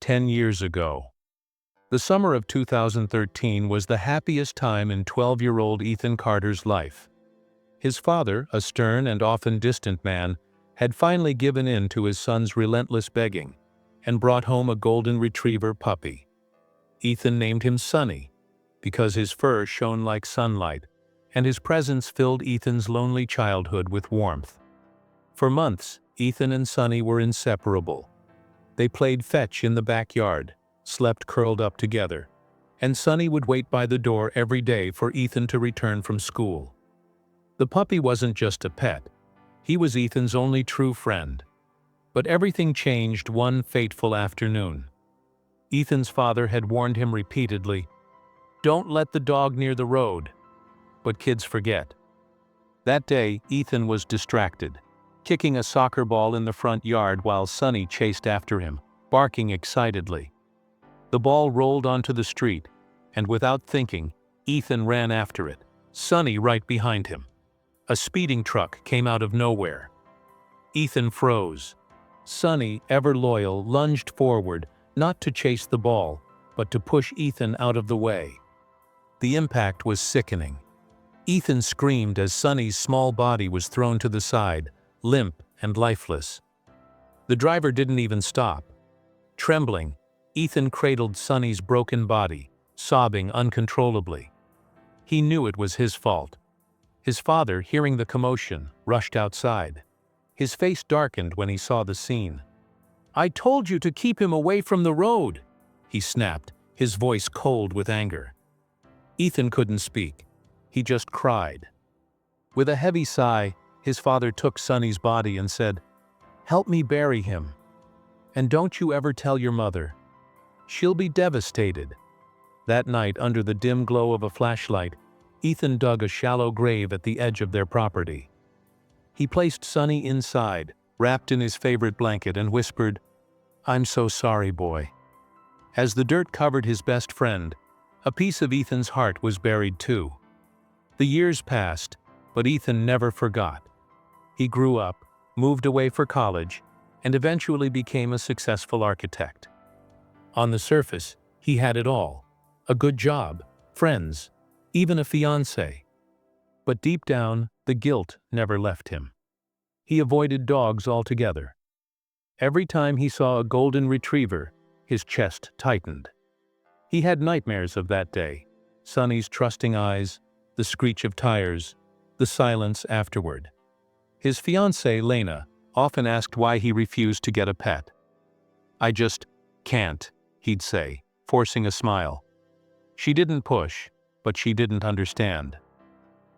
10 years ago. The summer of 2013 was the happiest time in 12-year-old Ethan Carter's life. His father, a stern and often distant man, had finally given in to his son's relentless begging and brought home a golden retriever puppy. Ethan named him Sonny because his fur shone like sunlight, and his presence filled Ethan's lonely childhood with warmth. For months, Ethan and Sonny were inseparable. They played fetch in the backyard, slept curled up together, and Sonny would wait by the door every day for Ethan to return from school. The puppy wasn't just a pet. He was Ethan's only true friend. But everything changed one fateful afternoon. Ethan's father had warned him repeatedly, "Don't let the dog near the road." But kids forget. That day, Ethan was distracted, kicking a soccer ball in the front yard while Sonny chased after him, barking excitedly. The ball rolled onto the street, and without thinking, Ethan ran after it, Sonny right behind him. A speeding truck came out of nowhere. Ethan froze. Sonny, ever loyal, lunged forward, not to chase the ball, but to push Ethan out of the way. The impact was sickening. Ethan screamed as Sonny's small body was thrown to the side, limp and lifeless. The driver didn't even stop. Trembling, Ethan cradled Sonny's broken body, sobbing uncontrollably. He knew it was his fault. His father, hearing the commotion, rushed outside. His face darkened when he saw the scene. "I told you to keep him away from the road," he snapped, his voice cold with anger. Ethan couldn't speak. He just cried. With a heavy sigh, his father took Sonny's body and said, "Help me bury him. And don't you ever tell your mother. She'll be devastated." That night, under the dim glow of a flashlight, Ethan dug a shallow grave at the edge of their property. He placed Sonny inside, wrapped in his favorite blanket, and whispered, "I'm so sorry, boy." As the dirt covered his best friend, a piece of Ethan's heart was buried too. The years passed, but Ethan never forgot. He grew up, moved away for college, and eventually became a successful architect. On the surface, he had it all: a good job, friends, even a fiancé. But deep down, the guilt never left him. He avoided dogs altogether. Every time he saw a golden retriever, his chest tightened. He had nightmares of that day: Sonny's trusting eyes, the screech of tires, the silence afterward. His fiancée, Lena, often asked why he refused to get a pet. "I just can't," he'd say, forcing a smile. She didn't push, but she didn't understand.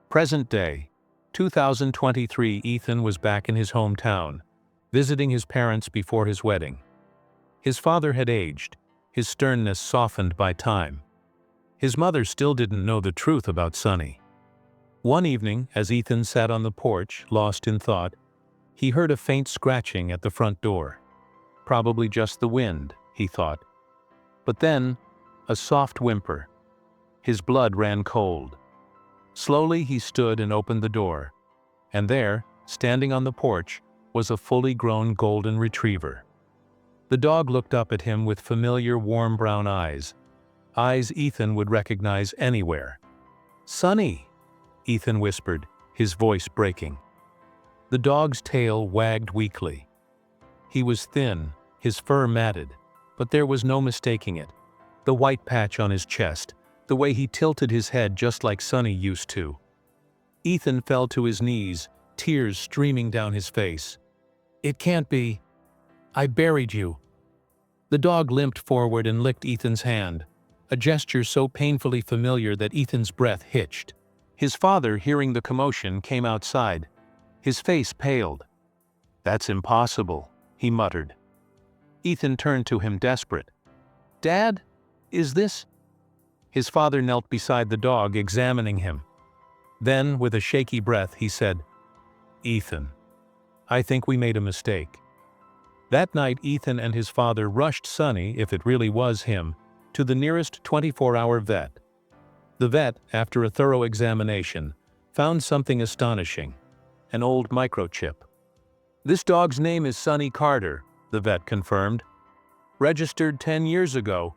Present day, 2023, Ethan was back in his hometown, visiting his parents before his wedding. His father had aged, his sternness softened by time. His mother still didn't know the truth about Sonny. One evening, as Ethan sat on the porch, lost in thought, he heard a faint scratching at the front door. Probably just the wind, he thought. But then, a soft whimper. His blood ran cold. Slowly he stood and opened the door, and there, standing on the porch, was a fully grown golden retriever. The dog looked up at him with familiar warm brown eyes, eyes Ethan would recognize anywhere. "Sonny," Ethan whispered, his voice breaking. The dog's tail wagged weakly. He was thin, his fur matted, but there was no mistaking it. The white patch on his chest, the way he tilted his head just like Sonny used to. Ethan fell to his knees, tears streaming down his face. "It can't be. I buried you." The dog limped forward and licked Ethan's hand, a gesture so painfully familiar that Ethan's breath hitched. His father, hearing the commotion, came outside. His face paled. "That's impossible," he muttered. Ethan turned to him, desperate. "Dad, is this—" His father knelt beside the dog, examining him. Then, with a shaky breath, he said, "Ethan, I think we made a mistake." That night, Ethan and his father rushed Sonny, if it really was him, to the nearest 24-hour vet. The vet, after a thorough examination, found something astonishing: an old microchip. "This dog's name is Sonny Carter," the vet confirmed. registered 10 years ago,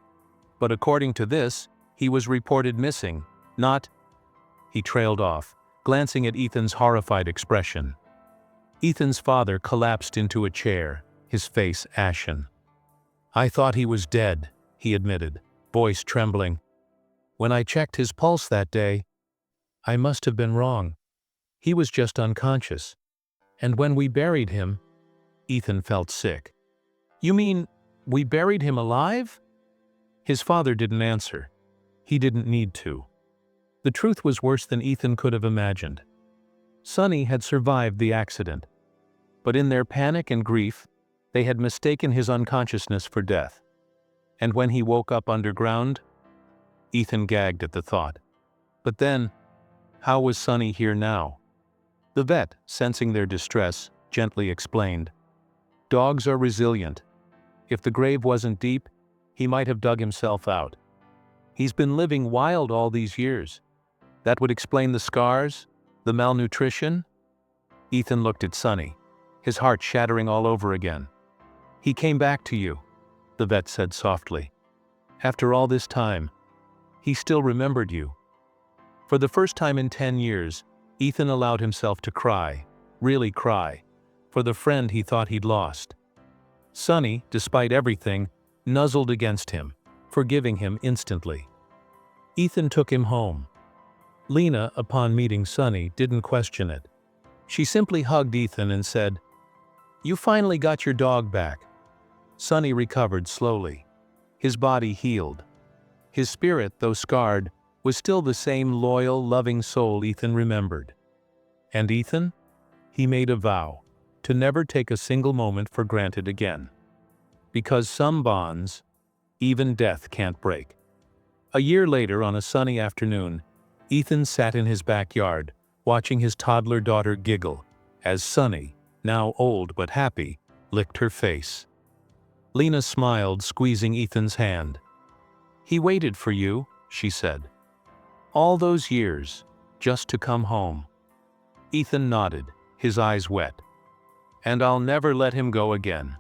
but according to this, he was reported missing, not—" He trailed off, glancing at Ethan's horrified expression. Ethan's father collapsed into a chair, his face ashen. "I thought he was dead," he admitted, voice trembling. "When I checked his pulse that day, I must have been wrong. He was just unconscious. And when we buried him—" Ethan felt sick. "You mean we buried him alive?" His father didn't answer. He didn't need to. The truth was worse than Ethan could have imagined. Sonny had survived the accident, but in their panic and grief, they had mistaken his unconsciousness for death. And when he woke up underground, Ethan gagged at the thought. But then, how was Sonny here now? The vet, sensing their distress, gently explained. "Dogs are resilient. If the grave wasn't deep, he might have dug himself out. He's been living wild all these years. That would explain the scars, the malnutrition." Ethan looked at Sonny, his heart shattering all over again. "He came back to you," the vet said softly. "After all this time, he still remembered you." For the first time in 10 years, Ethan allowed himself to cry, really cry, for the friend he thought he'd lost. Sonny, despite everything, nuzzled against him, forgiving him instantly. Ethan took him home. Lena, upon meeting Sonny, didn't question it. She simply hugged Ethan and said, "You finally got your dog back." Sonny recovered slowly. His body healed. His spirit, though scarred, was still the same loyal, loving soul Ethan remembered. And Ethan? He made a vow to never take a single moment for granted again. Because some bonds, even death can't break. A year later, on a sunny afternoon, Ethan sat in his backyard, watching his toddler daughter giggle, as Sonny, now old but happy, licked her face. Lena smiled, squeezing Ethan's hand. "He waited for you," she said. "All those years, just to come home." Ethan nodded, his eyes wet. "And I'll never let him go again."